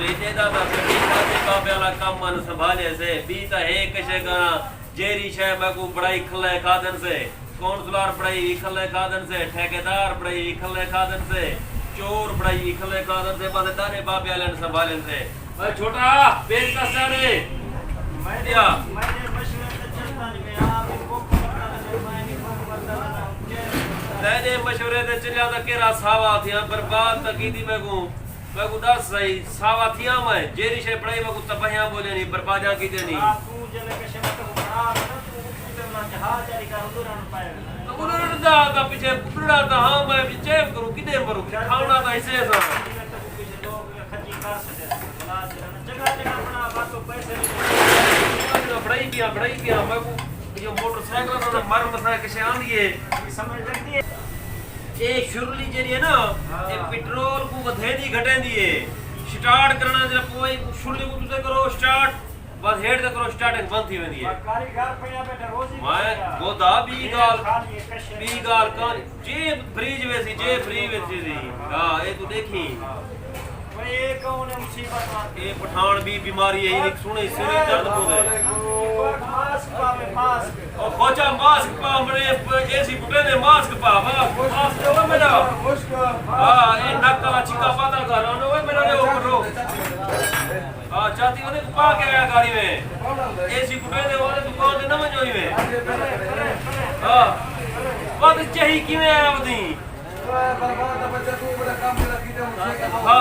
बेटे दा गड्डी खाते बाबे वाला काम मन संभाले से बी ता है कशे गाना जेरी शय मैं को बड़ाई खले खादन से कौंसलर बड़ाई खले खादन से ठेकेदार बड़ाई खले खादन से चोर बड़ाई खले खादन से बस तारे बाबे वाले संभाले से ओए छोटा बेच का सारे मैं दिया मैंने मशवरे से चलता नहीं मैं आप को तेरे मशवरे से चलिया तो केरा सावा थिया बर्बाद तकीदी मैं को दस सही सावा थिया मैं जेरी शे पढ़ाई मैं को तबहिया बोले नहीं बर्बादा की दे नहीं तू जले के शे मत बड़ा ना तू ते ना जहाज जारी कर उड़न पाएगा तो उड़न दा पीछे उड़ना था हां मैं पीछे करूं किदे मरूं खाना था ऐसे सा लोग खजी कर सकते बला जगह जगह बना बातों पैसे बड़ाई किया मैं को ये मोटरसाइकिल ना मर मसा के आंदी है समझ लगती है ये शुरली जरी है ना ये पेट्रोल को वधेदी घटेंदी है स्टार्ट करना जरा कोई शुरली को तुसे करो स्टार्ट बस हेड से करो स्टार्ट एक बंद थी वेंदी है कारीगर पया बैठा रोज मैं वो दा बी गाल कान जे फ्रीज वेसी जे फ्री वेसी हां ये तू देखी भाई ये कौन है मुसीबत ये पठान भी बीमारी है एक सुने सिर दर्द हो गए मास्क पा में मास्क और खोजा मास्क पा मरे एसी बुटे ने मास्क पा मास्क तो मेरा हां ये नकला चिका पाता घर नो मेरा ले ऊपर हां चाहती वाले पा के आया गाड़ी में एसी बुटे ने वाले दुकान ने न जोई में हां बात चाहिए किवें आया बदी बर्बाद बच्चा तू बड़ा काम करा कीता मुझे हां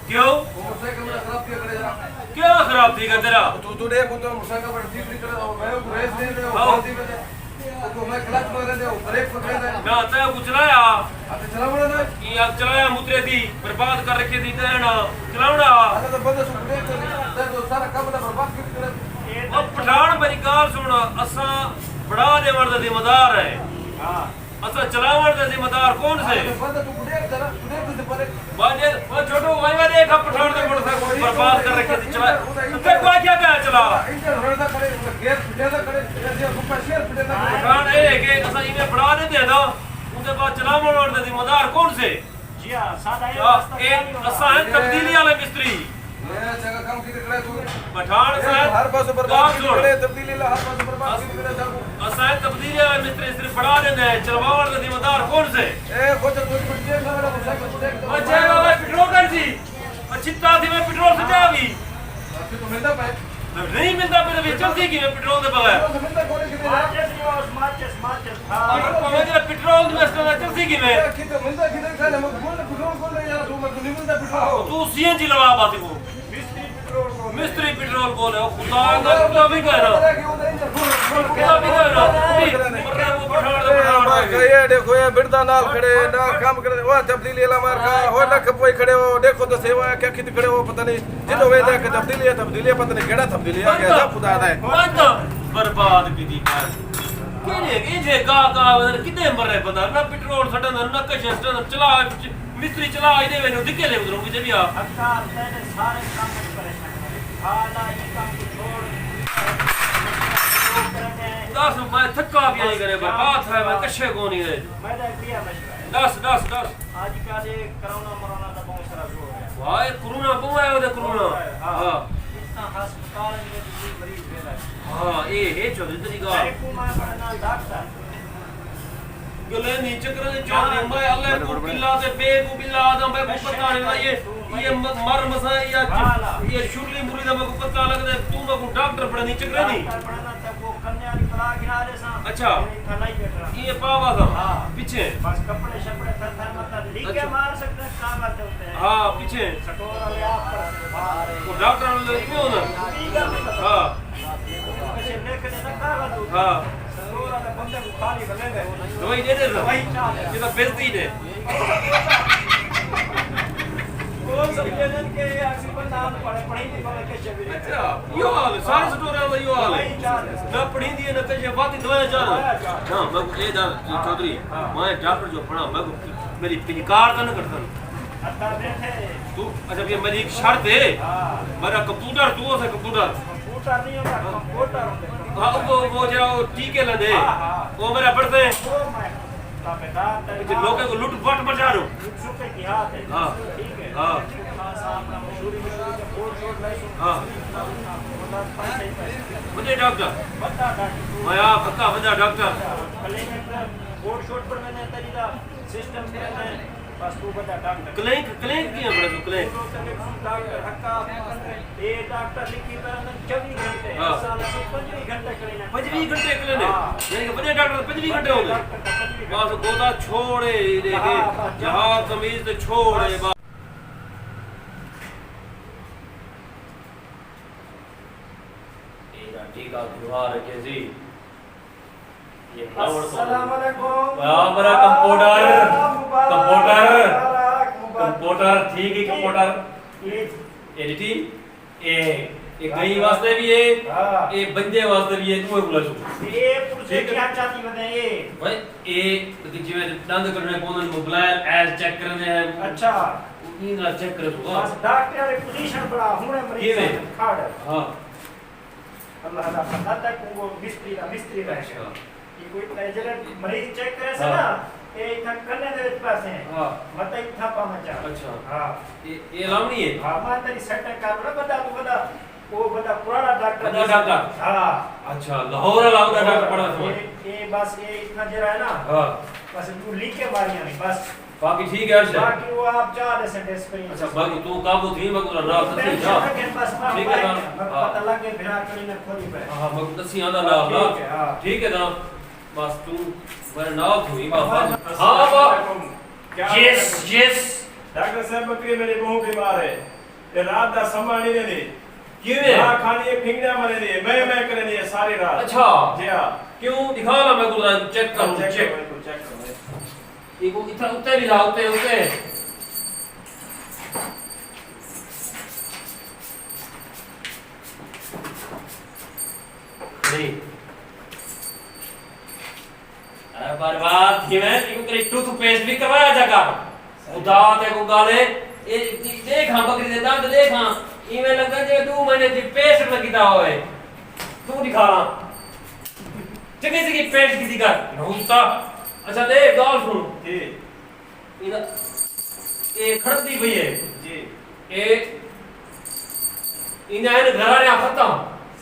क्यों मोटरसाइकिल में खराब किया करे जरा क्या खराब थी कर तेरा तू देख तो मोटरसाइकिल पर ठीक करे मैं रेस दे दे गलती में तो मैं क्लच मार दे ब्रेक पकड़ दे ना तय कुछ चलाया अब चलावना ना ये अब चलाया मुतरे थी बर्बाद कर रखी थी तेना चलावना अरे तो बंद सुन दे तो सारा काम ना बर्बाद कर अब पठान मेरी गाल सुन असा बड़ा देवर दा जिम्मेदार है हां अच्छा चलावण का जिम्मेदार कौन से बंदा तू देख जरा तू देख तुझे परे बाजे वो छोटू भाई वाले एक पठान का मोटरसाइकिल बर्बाद कर रखे थी चला फिर कोई क्या क्या चला इंजन रोड़ा करे गेयर फिटेदा करे जे ऊपर शेयर फिटेदा पठान ए के असा इमे बढ़ा नहीं दे दो उसके बाद चलावण का जिम्मेदार कौन से जी हां सादा ये असा है तब्दीली वाले मिस्त्री मैं जगह काम की करे तू पठान साहब हर पास बर्बाद करे तब्दीली ला हर पास बर्बाद की करे जाको असाय तब्दीली वाले मिस्त्री सिर्फ बढ़ा देने चलवावर का जिम्मेदार कौन से ए खोज कुछ दे वाला मोटरसाइकिल को देख अच्छा वाला पेट्रोल कर जी चित्ता थी मैं पेट्रोल से जावी तो मिलता पाए नहीं मिलता पे चलती की पेट्रोल दे बगैर मिलता कोने की मार्चेस हां पवन पेट्रोल में चलती की में तो मिलता किधर खाने मत बोल पेट्रोल को ले यार तू मत नहीं मिलता पेट्रोल तू सीएनजी लगा बात को मिस्त्री पेट्रोल बोले खुदा का भी कह रहा खुदा भी कह रहा ये देखो ये बिरदा नाल खड़े ना काम करे वो तब्दीली ला मार का हो ना कपई खड़े हो देखो तो सेवा क्या खिद खड़े हो पता नहीं जिनो वे देख तब्दीली है पता नहीं केड़ा तब्दीली है क्या खुदा दा है बर्बाद की दी केने इजे का कितने मर रहे बंदा ना पेट्रोल सटन ना कशे चला मिस्त्री चला इने वे दिखे ले उधरों की जबिया हकार तेरे सारे काम में परेशान खाना ये काम छोड़ दस मैं थका भी नहीं करे बर्बाद है मैं कशे को नहीं है मैं तो दिया मशवरा 10 आज का ये कोरोना का बहुत सारा हो गया वाह कोरोना बहु आया उधर कोरोना हां इतना अस्पताल में मरीज भेजा हां ये चोरी तरीका है को मैं पढ़ना डॉक्टर गले नीचे करे चोरी मैं अल्लाह को बिल्ला से बेगु बिल्ला आदम पे पता नहीं ये मर मसा ये शुरली मुरीदा में को पता लग दे तू में को डॉक्टर पढ़ा नीचे करे नहीं कन्या की तला किनारे सा अच्छा थलाई बैठ रहा ये पावा था हां पीछे बस कपड़े शपड़े थर मतलब लीक के मार सकते हैं काम करते होते हैं हां पीछे सटोरा ले आप पर वो डॉक्टर ने क्यों ना हां ऐसे देख ले ना का तू हां सटोरा ने बंदे को खाली कर ले दवाई दे दवाई ये तो बेइज्जती दे कौन सब जन के आसिफन नाम पढ़ी थी वाले के शबीर अच्छा यो हाल सारे सटोरा वाला यो हाल ना पढ़ी दी ना के बात दवाई जा हां मैं ए दा चौधरी मैं डॉक्टर जो पढ़ा मैं मेरी पिनकार का न करता अच्छा बैठे तू अच्छा ये मेरी एक शर्त है मेरा कंप्यूटर तू से कंप्यूटर नहीं होगा कंप्यूटर हां वो जो टीके ल दे वो मेरा पढ़ते लोगों को लूट बट बचा दो लूट की हाथ है हां ठीक है हां अपना मशहूरी में कोट शोट लाइसो हां वॾे डॉक्टर बड़ा डॉक्टर माया पक्का वॾा डॉक्टर क्लिनिक कोट शोट पर मैंने तरीका सिस्टम के है बस तू बड़ा डॉक्टर क्लिनिक कीअं बणे तूं क्लिनिक डॉक्टर हक्का ये डॉक्टर लिखी पर 24 घंटे हाँ। साल से 25 घंटे क्लिनिक 25 घंटे क्लिनिक हाँ। यानी कि वॾे डॉक्टर 25 घंटे होंगे बस गोदा छोड़े देखे जहाज कमीज ते छोड़े बस ठीक है गुहार के जी ये अस्सलाम वालेकुम हमारा कंप्यूटर ठीक है कंप्यूटर एडिटिंग ये गई वास्ते भी है हाँ। ये बंदे वास्ते भी है तू बोला छो ये पुरुषे क्या चाहती बने ये भाई ये जिਵੇਂ दंद करने कोन मोबाइल एज चेक करने है अच्छा ये ना चेक कर बस डॉक्टर की पोजीशन बड़ा हुने मरीज किवे? खाड़ हां अल्लाह दा बंदा तक वो मिस्त्री रहे अच्छा कि कोई नजर मरीज चेक करे से हाँ। ना ये इतना करने दे पास है हां मत इतना पामचा अच्छा हां ये लावनी है हां मां तेरी सेट कर ना बता वो बता पुराना डॉक्टर पुराना डॉक्टर? हां अच्छा लाहौर लावना डॉक्टर पड़ा था ये बस ये इतना जरा है ना हां बस तू लिख के मारिया नहीं बस बाकी ठीक है अर्श बाकी वो आप चाह दे सकते स्क्रीन अच्छा बाकी तू काबू थी मगुरा ना तसी जा ठीक है ना पता लगे बिना करी ना खोली पे हां मग तसी आंदा ना ठीक है, हाँ। ठीक है ना बस तू मेरा नाम हुई बाबा हां बाबा यस यस डॉक्टर साहब बकरी मेरी बहू बीमार है ते रात दा समा नहीं देनी क्यों है हां खानी है फिंगड़ा मरे दी मैं करनी है सारी रात अच्छा जी हां क्यों दिखा ला मैं गुरा चेक करूं चेक चेक करो एक इतना उत्ते भी ला उत्ते उत्ते नहीं अरे बर्बाद थी मैं इनको तेरी टूथपेस्ट भी करवाया जाकर खुदा ते को गाले ये देख हां बकरी दे दांत देख हां इवें लगा जे 2 महीने दी पेस्ट लगीदा होए तू दिखा जगह जगह पेस्ट की दिखा नहुस्ता अच्छा देख गाल सुन जी इना ये खड़ती पई है जी ए इना इन घराने खत्म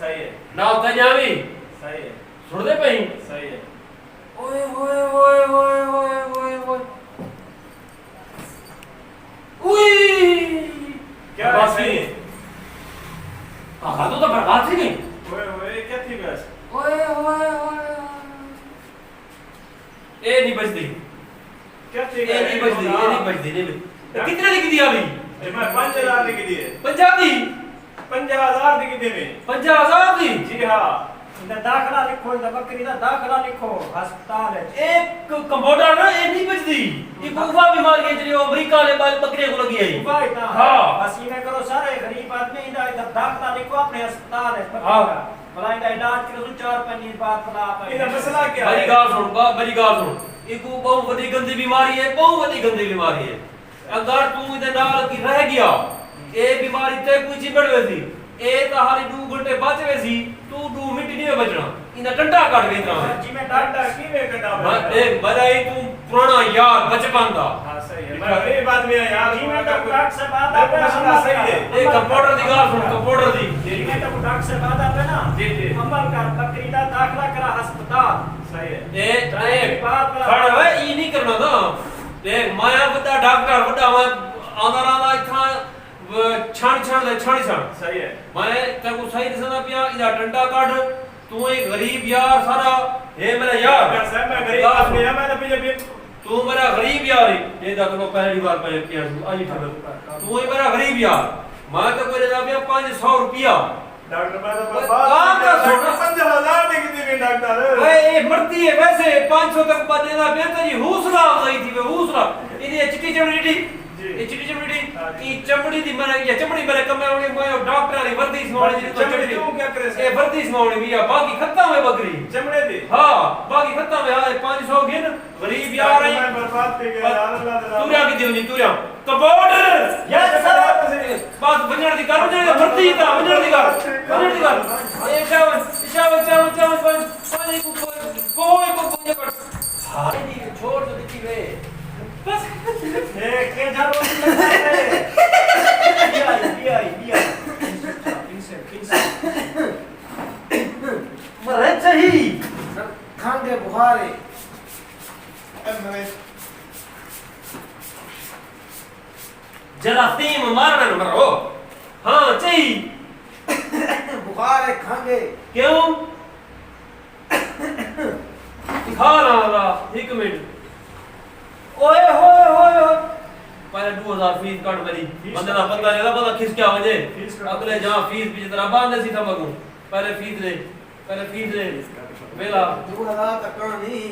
सही है ना तजावी सही है सुन दे पई सही है ओए होए होए होए होए होए होए उई क्या बस सही है हां तो बर्बाद थी गई ओए क्या थी बस ओए होए होए ए नहीं बजती क्या थी ए नहीं बजती ए नहीं बजती नहीं बजती कितने लिख दिया अभी मैं 5000 लिख दिए पंजाबी 50000 लिख दिए मैं 50,000 दी जी हां इधर दाखला लिखो इधर बकरी दा दाखला लिखो अस्पताल है एक कंप्यूटर ना ए नहीं बजती ये बुफा बीमारी है जो अमेरिका वाले बाल बकरे को लगी है भाई ता हाँ। बस ये करो सारे गरीब आदमी इधर दाखला लिखो अपने अस्पताल है हाँ। भला इधर इलाज करो 4-5 दिन बाद भला आप इधर मसला क्या बड़ी है गाल सुन बड़ी गाल सुन एक बहुत बड़ी गंदी बीमारी है बहुत बड़ी गंदी बीमारी है अगर तू इधर नाल की रह गया ए बीमारी ते कोई चिबड़ वेसी ए तो हाली 2 घंटे बच वेसी तू 2 मिनट नहीं बचना इना डंडा काट के इतना जी में डाटा की में कटा मैं देख बजाई तू पुराना यार बचपन दा हां सही है मैं गरीब आदमी है यार जी में तो डॉक्टर से बात मेरे को मसला सही है ए कंप्यूटर दी गाल सुन कंप्यूटर दी जी में तो डॉक्टर से बात आवे ना जी जी अमल कर बकरी दा दाखला करा अस्पताल सही है ए देख बात खड़ वे ई नहीं करना ना देख माया बड़ा डॉक्टर बड़ा मैं आंदा रांदा इथा छाण सही है मैं तेको सही दसना पिया इदा डंडा काट तू एक गरीब यार सारा हे मेरा यार डॉक्टर साहब मैं गरीब आदमी है मैं तो पीछे तू मेरा गरीब यार है ये तो पहली बार मैंने किया आज ठग तू ही मेरा गरीब यार मैं तो कोई दे दिया 500 रुपया डॉक्टर मैं तो काम का बर्बाद छोड़ना। 5000 लिख दी मैं डॉक्टर ए ये मरती है वैसे 500 तक बाद देना बेहतर ही हौसला अफजाई थी वे हौसला ये चिट्टी चमड़ी जी। ये चिट्टी चमड़ी हाँ जी। ई चमड़ी दी मैंने ये चमड़ी मेरे कम में मैं डॉक्टर वाली वर्दी स्माउणी जी तो चमड़ी क्यों क्या करे ए वर्दी स्माउणी भी है बाकी खत्म है बकरी चमड़े दी हां बाकी खत्म है हां 500 गिन गरीब यार है मैं बर्बाद थी गया यार अल्लाह ताला तूरा की दिवनी तूरा कबोर्ड यस सर बात बजड़ दी करो जे भर्ती था बजड़ दी कर ए चावल पानी को कोई पर हां दी छोड़ तो दी वे बस के झाड़ो खंगे बुखार है जरासीम मारना न मरो हाँ चाहिए बुखार है खंगे क्यों दिखा रहा एक मिनट ओए होए होए होए पहले 2000 फीस काट मेरी बंदे का पता नहीं पता खिस क्या वजह अगले जहां फीस भी जितना बांधे सी था मगू पहले फीस ले बेला 2000 तक नहीं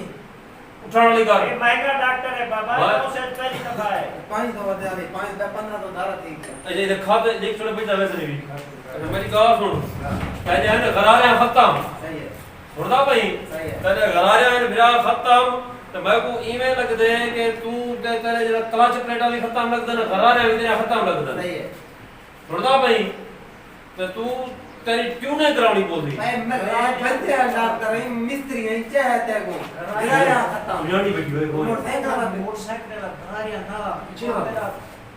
उठाने वाली कर ये महंगा डॉक्टर है बाबा भाई। तो से पहली दफा है 500 बता दे 5 10 15 तो धारा थी अजय ये खाते देख छोड़े बेटा वैसे नहीं अच्छा मेरी गाल सुन कह जाए ना घर आ रहे हैं खत्म सही है सुनदा भाई सही है तेरे घर आ रहे हैं मेरा खत्म तो मैं को ईमेल लग दे कि तू तेरे जरा क्लच प्लेट वाली खत्म लग दे ना घर आ रहे हैं तेरे खत्म लग दे सही है सुनदा भाई तो तू तेरी क्यों नहीं करानी बोलती मैं बनते हैं डॉक्टर है मिस्त्री है चाहते को मेरा खत्म जानी बेटी भाई मोटरसाइकिल गाड़ियां ना अच्छा। मेरा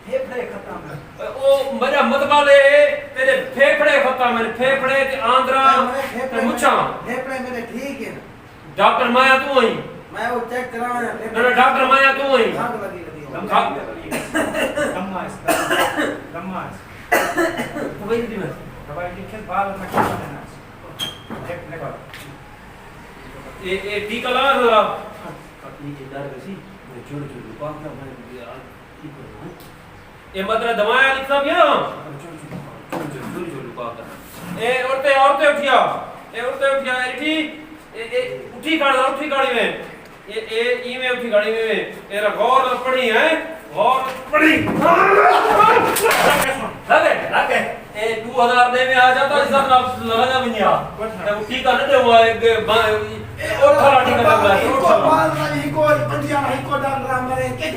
फेफड़े खत्म है ओ मेरा मत वाले तेरे फेफड़े खत्म है फेफड़े ते आंद्रा ते मुछा फेफड़े मेरे ठीक है डॉक्टर माया तू आई मैं वो चेक कराया ना डॉक्टर माया तू आई खांग लगी गम्मा वही दी मैं दवाई लिखे बाल में क्या देना एक देखो ए टीका लगा जरा पत्नी के डर गई मैं छोड़ छोड़ पास में मैं यार की करूं ए मतलब दवाएं लिखना भी ना छोड़ लुका कर ए औरतें उठिया एठी ए उठी गाड़ी में ए ई में उठी गाड़ी में तेरा गौर पड़ी है गौर पड़ी लगे ए 2000 दे में आ जाता इस सब लगा जा बनिया ते उठी का न दे हुआ एक और थोड़ा टीका लग रहा है बाल वाली को पंडिया नहीं को डाल रहा मेरे के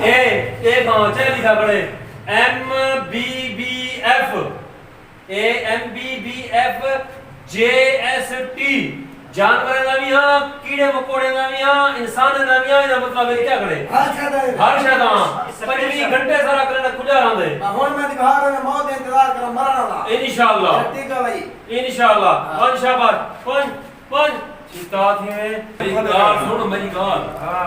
ए कहां से लिखा खड़े MBBF AMBBF JST जानवर ना भी हां कीड़े मकोड़े ना भी हां इंसान ना भी हां इसका मतलब है क्या करे हर शैतान 25 घंटे सारा करना खुजा रहंदे हुन मैं दिखा रहा हूं मौत इंतजार कर मरना वाला इंशाल्लाह ठीक है भाई इंशाल्लाह कौन शाबाश कौन चिता थी में मेरी गाल सुन मेरी गाल हां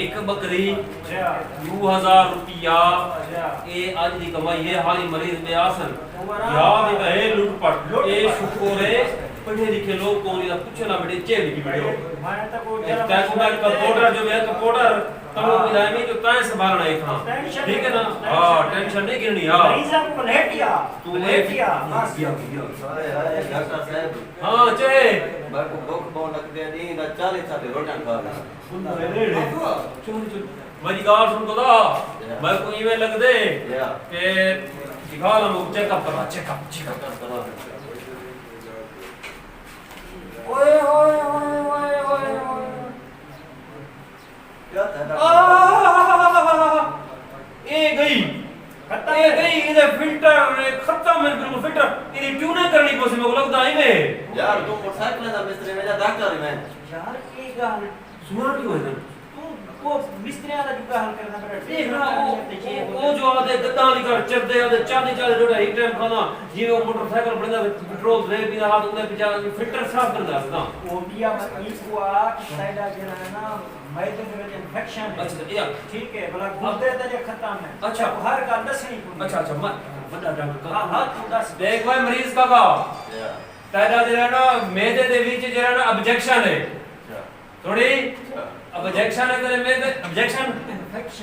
एक बकरी अच्छा 2000 रुपया ए आज दी कमाई है हाली मरीज में आसन याद है लूटपट ए शुक्र है पढ़े लिखे लोग को नहीं पूछना बेटे चेल की वीडियो मैं तो को कंप्यूटर जो है कंप्यूटर तमो मिलाए में जो ताए संभालना है था ठीक है ना हां टेंशन नहीं गिरनी हां मरीजा को लेटिया तू लेटिया बस डॉक्टर साहब हां चे बार को भूख बहुत लगती है नींद 40 साल रोटी खा चल मेरी गाल सुन को दा मैं को ईमेल लग दे या के दिखा ला मुझे चेकअप करा चेकअप करो ओए ओए ओए क्या था ए गई इधर फिल्टर खत्म है बिल्कुल फिल्टर इधर क्यों ना करनी पॉसिबल को लगता है में यार तुम मोटरसाइकिल ना मिस्त्री में जा डॉक्टर है मैं यार ये गाल सुना क्यों है तू वो मिस्त्री वाला जो गाल करना पड़ा देख ना वो जो आदे गद्दा लेकर चढ़दे आदे चांदी चांदी जोड़ा एक टाइम खाना जीवे मोटरसाइकिल बंदा पेट्रोल दे भी हाथ उन्हें पिछा फिल्टर साफ कर दे ना वो बिया मत हुआ कि साइड आ गया है ना मैदे में इन्फेक्शन है अच्छा या ठीक है भला गुर्दे तेरे खत्म है अच्छा। हर का दसनी को अच्छा मत बड़ा डॉक्टर हां हां तू दस देख भाई मरीज का का या तेरा जो है ना मेदे दे विच जो है ना ऑब्जेक्शन है अच्छा थोड़ी ऑब्जेक्शन है तेरे मेदे ऑब्जेक्शन इन्फेक्शन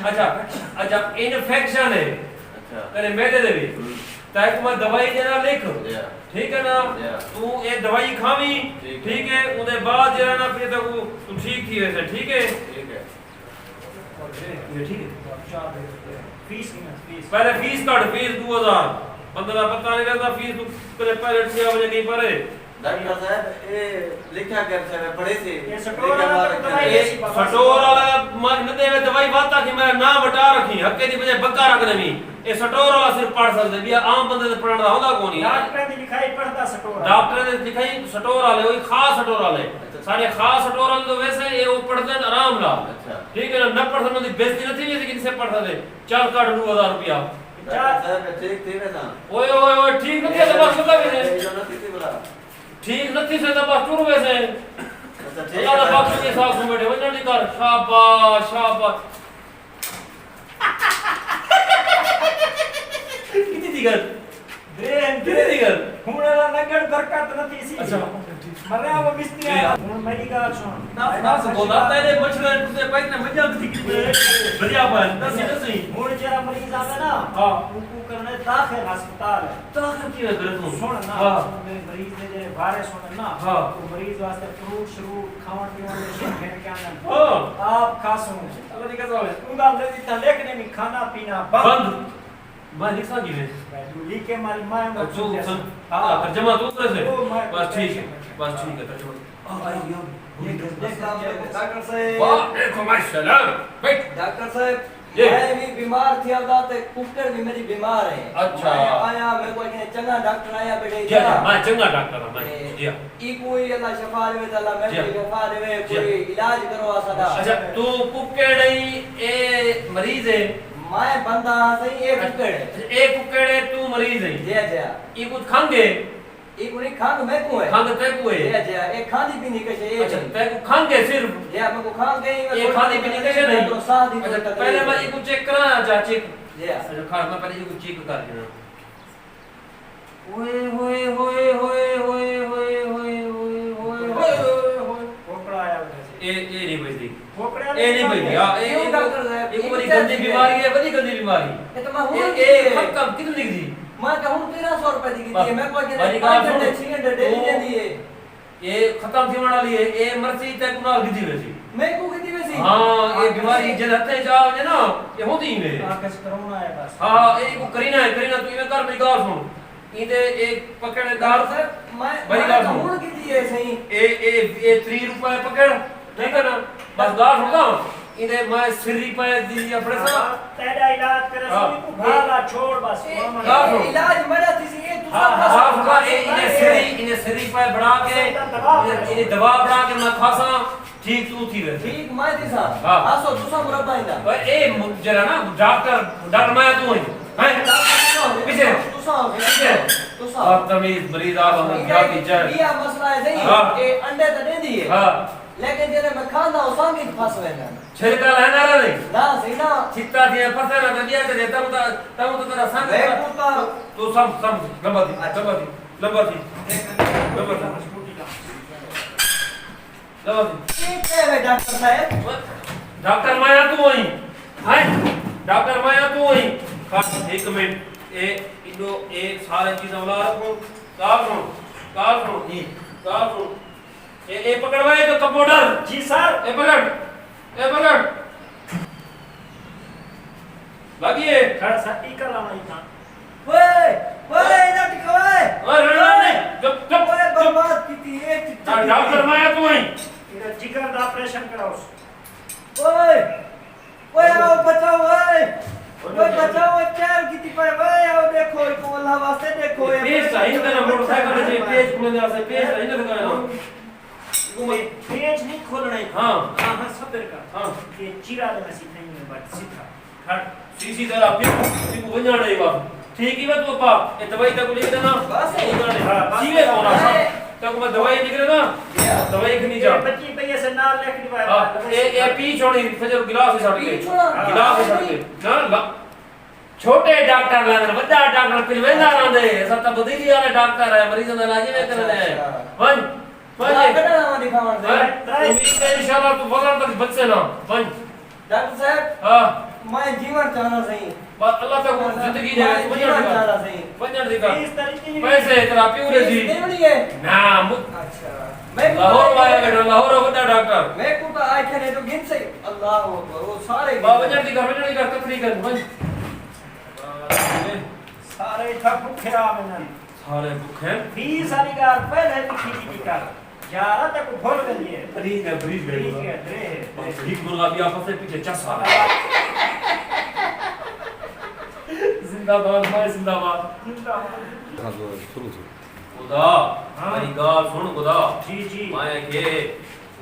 अच्छा इन्फेक्शन है अच्छा तेरे मेदे दे विच ताकि मैं दवाई देना लिख या ठीक है ना Yeah. तू ये दवाई खावी ठीक है। ठीक है उदे बाद जो है ना फिर तक तू ठीक थी वैसे ठीक है ठीक है ये ठीक है फीस की फीस पहले फीस काट फीस 2000 बंदा पता नहीं रहता फीस तू पहले पहले से आवजे कहीं पर है डॉक्टर साहब ये लिखा कर से मैं पढ़े से ये सटोर वाला तो दवाई ये सटोर वाला मन न देवे दवाई बाता कि मेरा नाम हटा रखी हक्के दी बजाय बक्का रख देवी ये सटोर वाला सिर्फ पढ़ सकदे भी आम बंदे ते पढ़ना होगा कोनी डॉक्टर ने लिखाई पढ़ता सटोर डॉक्टर ने लिखाई सटोर वाले वही खास सटोर वाले सारे खास सटोर वाले तो वैसे ये वो पढ़ते हैं आराम ला अच्छा ठीक है ना न पढ़ सकते बेइज्जती नहीं थी लेकिन से पढ़ सकते चल काट 2000 रुपया डॉक्टर साहब ठीक थी ना ओए ओए ओए ठीक नहीं है तो बस मतलब है ये जो नहीं थी बोला ठीक नहीं से तो बस टूर वैसे अच्छा ठीक अल्लाह दा है बख्श के साथ सुन बैठे वजन नहीं कर शाबाश शाबाश कितनी दी गल कितनी दी गल हुन नगड़ बरकत नथी सी अच्छा मरे वो मिस्त्री हुन मेरी गाल सुन ना गोदा तेरे मछले तुझे पैने मजा थी बढ़िया बन दस दस हुन जरा मरीज आवे ना हां उनको करने दाखिल अस्पताल है तो की करे तू सुन ना हां मेरे मरीज ने जे वायरस होने ना हाँ। तो मरीज वास्ते फ्रूट श्रूट खावन पीवन में शेर के आनंद हां आप खासो अल्लाह दी कसम है तू गाल दे ता लेखने में खाना पीना बंद मैं लिखा की में लिखे मारी मां में जो सुन हां तर्जुमा तू करे से बस ठीक है तर्जुमा आई यो ये देख डॉक्टर साहब वालेकुम अस्सलाम बैठ डॉक्टर साहब जी। मैं भी बीमार थी अब दाते कुकर भी मेरी बीमार है अच्छा। मैं आया मेरे को एक चंगा डॉक्टर आया बेटे जी मैं चंगा डॉक्टर हूं मैं जी ई कोई अल्लाह शफा देवे तला मैं जी। कोई शफा देवे जी। कोई इलाज करो असदा अच्छा तू कुकेड़ई ए मरीज है मैं बंदा सही एक कुकर है एक कुकेड़े तू मरीज है जय जय ई कुछ खांगे ई कोई खांग मैं को है खांग ते को है जय जय एक खादी पीनी कैसे एक अच्छा ते को खांगे सिर्फ जय मैं को खांग गई ये खादी पीनी कैसे नहीं तो साथ ही अच्छा पहले मैं ई को चेक करा जा चेक जय अच्छा खा मैं पहले ई को चेक कर देना ओए होए होए होए होए होए होए होए होए कोकड़ा आया वैसे ए नहीं बजदी कोकड़ा ए नहीं बजदी हां क्यों डॉक्टर साहब एक बड़ी गंदी बीमारी है बड़ी गंदी बीमारी ये तो मैं हूं ए खत्म कितने लिख दी मैं कहूं 1300 रुपए दी थी मैं को बड़ी बात सुन। 600 डेली दे दिए ये खत्म थी वाली है ए मरसी ते कुनाल गिदी वैसी मैं को कितनी वैसी हां ये बीमारी जल हते जाओ जे ना ये होती ही में आकस करोना है बस हां ए को करीना तू इवे कर मेरी गाल सुन इदे एक पकड़े दाल सर मैं बड़ी बात सुन। हूं कितनी है सही ए 3 रुपए पकड़ ठीक है ना बस गाल सुन ला इदे मैं सिरी पे दी अपने सा तेरा इलाज करे सभी को भाला छोड़ बस इलाज मेरा थी ये तू हां हां इने सिरी पे बढ़ा के इने दवा बढ़ा के मैं खासा ठीक तू थी वैसे ठीक मैं थी सा हाँ। आसो दूसरा मुरब्बा इंदा और ए जरा ना डॉक्टर मैं तू है पीछे पीछे दूसरा आप तमीज मरीज आप हम क्या की जड़ ये मसला है सही हाँ। ये अंडे तो दे दिए हां लेकिन जेरे मैं खाना हो सांगी फंस वेना छिलका लेना नहीं ना सही ना चित्ता दिया फसे ना दिया के देता तब तो तेरा संग मैं पूता तू सब लंबा थी लंबा थी ठीक है डॉक्टर साहब डॉक्टर माया तू आई है डॉक्टर माया तू आई एक मिनट ए इनो एक सारे चीज वाला रखो काल सुन ए पकड़वाए तो कंप्यूटर जी सर ए पकड़ लगिए खड़ा सा टीका लाना ही था ओए इधर टिकोए और नहीं चुप ओए बर्बाद की थी एक डॉक्टर माया तू आई इधर जिगर का ऑपरेशन कराओ ओए ओए आओ बचाओ ओए बचाओ चैन की थी पर ओए आओ देखो इसको अल्लाह वास्ते देखो पेज सही ना मोटरसाइकिल से पेज खुले जा से पेज सही ना लगाना पेज नहीं खोलना है हाँ। हां सब्र कर हां ये चीरा देना सीखना है बात सीखा खड़ सीसी तरह फिर को बंजा नहीं बाप ठीक ही बात पापा ये दवाई तक लिख देना बस सीवे होना तक मैं दवाई लिख देना दवाई खनी जा बच्ची भैया से नाम लिख दिवाया हां ए पी छोड़ी फजर गिलास से सट के गिलास से सट के ना छोटे डॉक्टर लाने बड़ा डॉक्टर पिलवेंदा रहंदे ऐसा तो बदली वाले डॉक्टर है मरीजों का इलाज में करने वन बेटा ना दिखावन दे उम्मीद है इंशाल्लाह तू वगैरह तक बच से ना वन डॉक्टर साहब हां मैं जीवन चाहना सही बस अल्लाह तक जिंदगी दे जीवन चाहना सही पंजर दिखा इस तरीके पैसे थेरेपी हो रही थी नहीं है ना अच्छा मैं लाहौर आया बेटा लाहौर बड़ा डॉक्टर मैं को तो आए थे तो गिन से अल्लाह अकबर वो सारे बाबा जी पंजर दिखा कतरी कर वन सारे था भूखे आ मैंने सारे भूखे 20 साल का पहले लिखी थी का 11 तक भूल गई है फ्रीज है ठीक है रे ठीक मुर्गा भी आपस में पीछे चसा जिंदाबाद भाई जिंदाबाद खुदा मेरी गाल सुन खुदा जी जी मैं के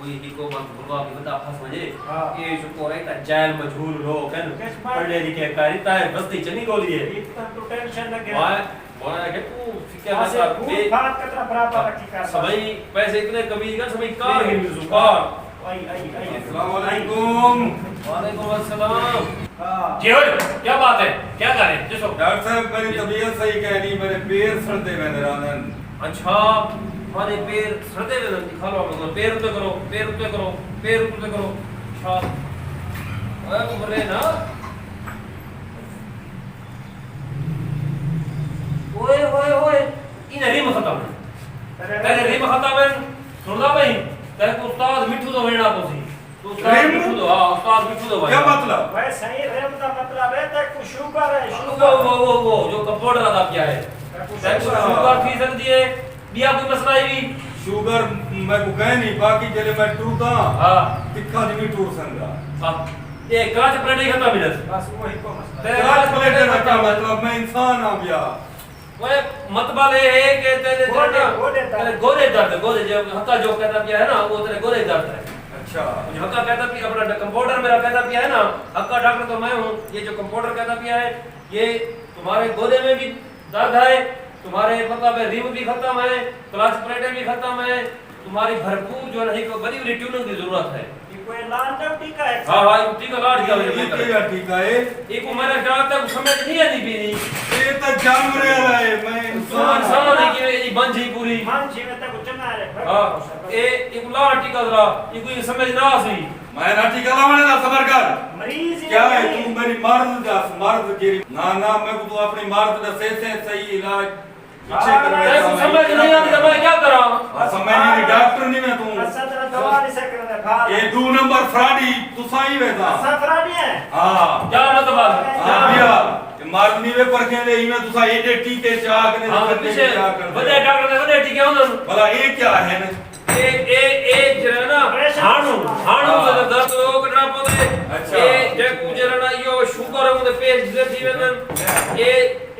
कोई को मत बुलवा के बता फंस वजे हाँ। ये जो कोरे ता जेल मजहूल लोग हैं किस बात? पढ़े लिखे कारिता है बस्ती चनी गोली है इतना तो टेंशन लगे वाह के तू फिक्र ऐसे मत खूब कर बात कतरा बराबर रखी कर सभी पैसे इतने कमी कर सभी कार है जुकार आई अस्सलाम वालेकुम। वालेकुम अस्सलाम हां जी हो क्या बात है क्या करें जिसो डॉक्टर साहब मेरी तबीयत सही कहनी मेरे पैर सड़ते हुए नरानन। अच्छा हमारे पैर सड़ते हुए दिखा लो मतलब पैर ऊपर करो पैर ऊपर करो पैर ऊपर करो अच्छा ओए बोले ना ओए ओए ओए इन रिम खत्म है तेरे रिम खत्म है सुनदा भाई तेरे को उस्ताद मिठू तो वेणा कोसी तो उस्ताद रिम? मिठू तो हां उस्ताद मिठू तो भाई क्या मतलब? भाई सही रेम का मतलब है तक को शुगर है वो जो कंपाउंडर अदा किया है तेरे को शुगर थी सकती है बिया कोई मसला है भी शुगर मैं को कह नहीं बाकी चले मैं टूटा हां तिखा नहीं टूट संगा। अब ये कांच प्लेट ही खत्म मिलस बस वही को मसला तेरे रात प्लेट का मतलब मैं इंसान आ गया। ओए मतबल ये है कि तेरे गोरे दर्द गोरे जो हक्का जो कहता पिया है ना वो तेरे गोरे दर्द है अच्छा जो हक्का कहता पिया अपना कंपाउंडर मेरा कहता पिया है ना हक्का डॉक्टर तो मैं हूँ ये जो कंपाउंडर कहता पिया है ये तुम्हारे गोदे में भी दर्द है तुम्हारे मतलब रिम भी खत्म है क्लच प्लेटें भी खत्म है तुम्हारी भरपूर जो है बड़ी बड़ी ट्यूनिंग की जरूरत है कोई लाल डबटी का है हाँ हाँ टीका लाट दिया ये क्या ठीक है एक मेरा ख्याल तक समझ नहीं आती भी ये तो जानवर है मैं इंसान इंसान नहीं कि ये बंद ही पूरी मान जी में तक चना है हाँ ये एक लाट टीका जरा ये कोई समझ ना आसी मैं ना टीका लावने ना सबर कर मरीज क्या है तू मेरी मर्द की ना मैं को तू अपनी मर्द से सही इलाज पीछे तेरे को समझ नहीं आती तो मैं क्या करा समझ नहीं डॉक्टर नहीं मैं तू असा तरह दवा नहीं सकता भार ये 2 नंबर फ्राडी तू सही वेदा असा फरानी है हां क्या मतलब हां भैया मारनी वे पर के ले इमे तुसा एडे टीके चाक ने हाँ पीछे बड़े डॉक्टर ने बड़े टीके होंगे भला ये क्या है ने ए जरा ना हाणू से दर्द हो कटना पड़े अच्छा। ए जेकू जरा ना यो शुगर हो तो पेट जे थी वेन ये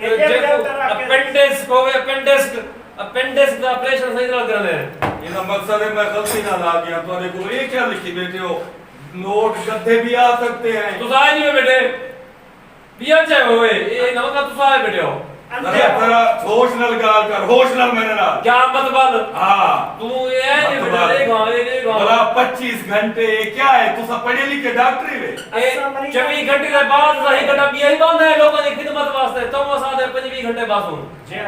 जेकू अपेंडिक्स हो अपेंडिक्स का ऑपरेशन सही तरह करने ये ना मकसद है मैं गलती ना ला गया तो देखो ये क्या लिखी बैठे हो नोट गद्दे भी आ सकते हैं तू साए नहीं बेटे बिया चाहे होए ये ना मतलब तू साए बैठे हो अरे तेरा होश नल गाल कर होश नल मैंने ना क्या मतलब हां तू ये नहीं बेटा देगा भला 25 घंटे ये क्या है तू सब पढ़े लिखे डॉक्टरी में 24 घंटे के बाद सही घंटा बिया ही बंद है लोगों की खिदमत वास्ते तो वो साथ 25 घंटे बाद हूं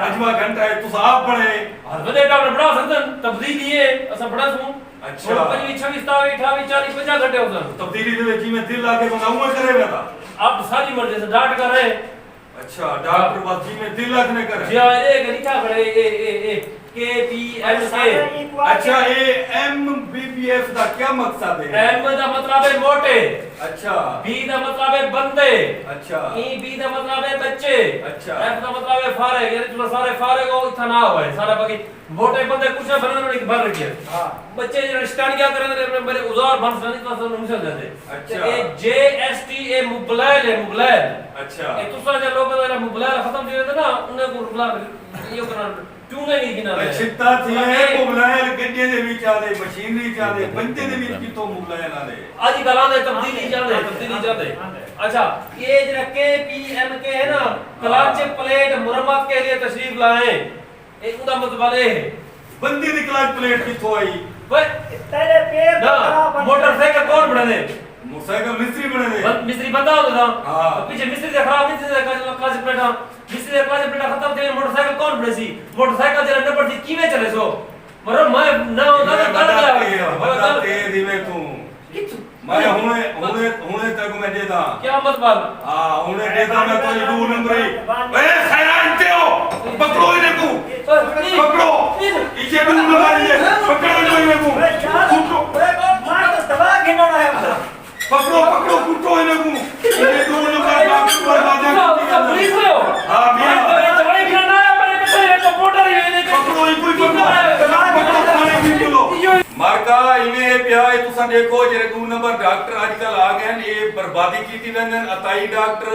अजमा घंटा है तू साहब पढ़े और बड़े डॉक्टर बड़ा सकन तब्दीली है असा बड़ा हूं अच्छा 25 26 28 40 50 घंटे होता तब्दीली दे जी में दिल लाके बनाऊंगा करेगा था अब सारी मर्जी से डांट कर रहे अच्छा डॉक्टर बात जी में दिल रखने कर जी ए लिखा खड़े ए के पी एल के अच्छा ये एमबीबीएस का क्या मकसद है एम का मतलब है मोटे अच्छा बी का मतलब है बंदे अच्छा ई बी का मतलब है बच्चे अच्छा। एफ का मतलब है फारे यानी तुम सारे फारे को इतना ना हुआ है सारा बाकी मोटे बंदे कुछ ना बनने वाले भर रखी है हां बच्चे जो स्टैंड क्या करेंगे मेरे औजार बन सनी तो सब नहीं चल जाते अच्छा। ये जे एस टी ए मुबलैल है मुबलैल अच्छा ये दूसरा जो लोग मेरा मुबलैल खत्म हो जाते ना उन्हें को मुबलैल ये करना क्यों नहीं गिना मैं छित्ता थी है मुबलैल गड्डे दे विच आले मशीनरी चाले बंदे दे विच की तो मुबलैल आले आज कल आने तब्दीली चाहते अच्छा ये जरा के पी एम के है ना क्लच प्लेट मरम्मत के लिए तशरीफ लाए एक उदा मतलब है बंदे दी क्लच प्लेट की तो आई भाई तेरे पैर ना मोटरसाइकिल कौन बना दे मोटरसाइकिल मिस्त्री बने दे मिस्त्री बंदा होता था हां पीछे मिस्त्री का खराब मिस्त्री का क्लच प्लेटा मिस्त्री का क्लच प्लेटा खत्म थे मोटरसाइकिल कौन बने सी मोटरसाइकिल जरा नंबर थी कीवे चले सो मरो मैं ना होता तो कर बता तेरी में तू मैं हुने तक मैं देता क्या मतलब हां हुने देता मैं तो 2 नंबर ए खैरान ते हो पकड़ो इन्हें को पकड़ो इसे 2 नंबर ये पकड़ो इन्हें को मार तो दवा गिनना है पकड़ो कुटो इन्हें को ये 2 नंबर बात बर्बाद पुलिस हो हां मैं चढ़ाई गिरना है मैंने कहा ये कंप्यूटर ही है पकड़ो ही कोई पकड़ो थाने भी बोलो मारका इमे प्याय तुसा देखो जे 2 नंबर डॉक्टर आजकल आ गए ने ये बर्बादी कीती वेंदन अताई डॉक्टर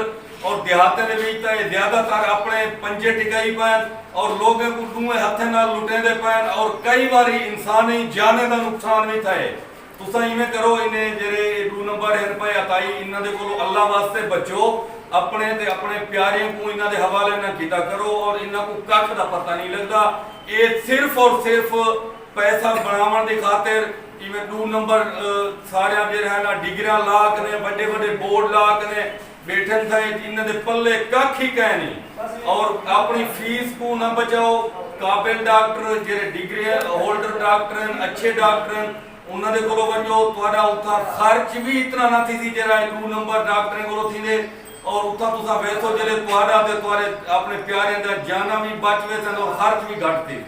और देहात दे विच ता ज्यादातर अपने पंजे टिकाई पैन और लोगों को दूए हाथे नाल लुटेंदे पैन और कई बारी इंसानी जाने दा नुकसान भी थाए तुसा इवें करो इन्हें जेरे 2 नंबर है रुपए अताई इन्हां दे कोलों अल्लाह वास्ते बचो अपने ते अपने प्यारे को इन्हां दे हवाले ना कीता करो और इन्हां को कख दा पता नहीं लगदा ये सिर्फ और सिर्फ पैसा बनावन दी खातिर इवें 2 नंबर सारे जेरे है ना डिग्रियां ला के बड़े बड़े बोर्ड ला के बैठन थे इन्हां दे पल्ले कख ही कह नहीं और अपनी फीस को ना बचाओ काबिल डॉक्टर जेरे डिग्री होल्डर डॉक्टर हैं अच्छे डॉक्टर हैं उन्हां दे कोलों वञो तुहाडा उत्था खर्च भी इतना ना थी जेड़ा 2 नंबर डॉक्टरें कोलों थींदे और उत्था तुसा वैसो जेले तुहाडा ते तुहाडे अपने प्यारे दा जाना भी बच वेसन और खर्च भी घट थी।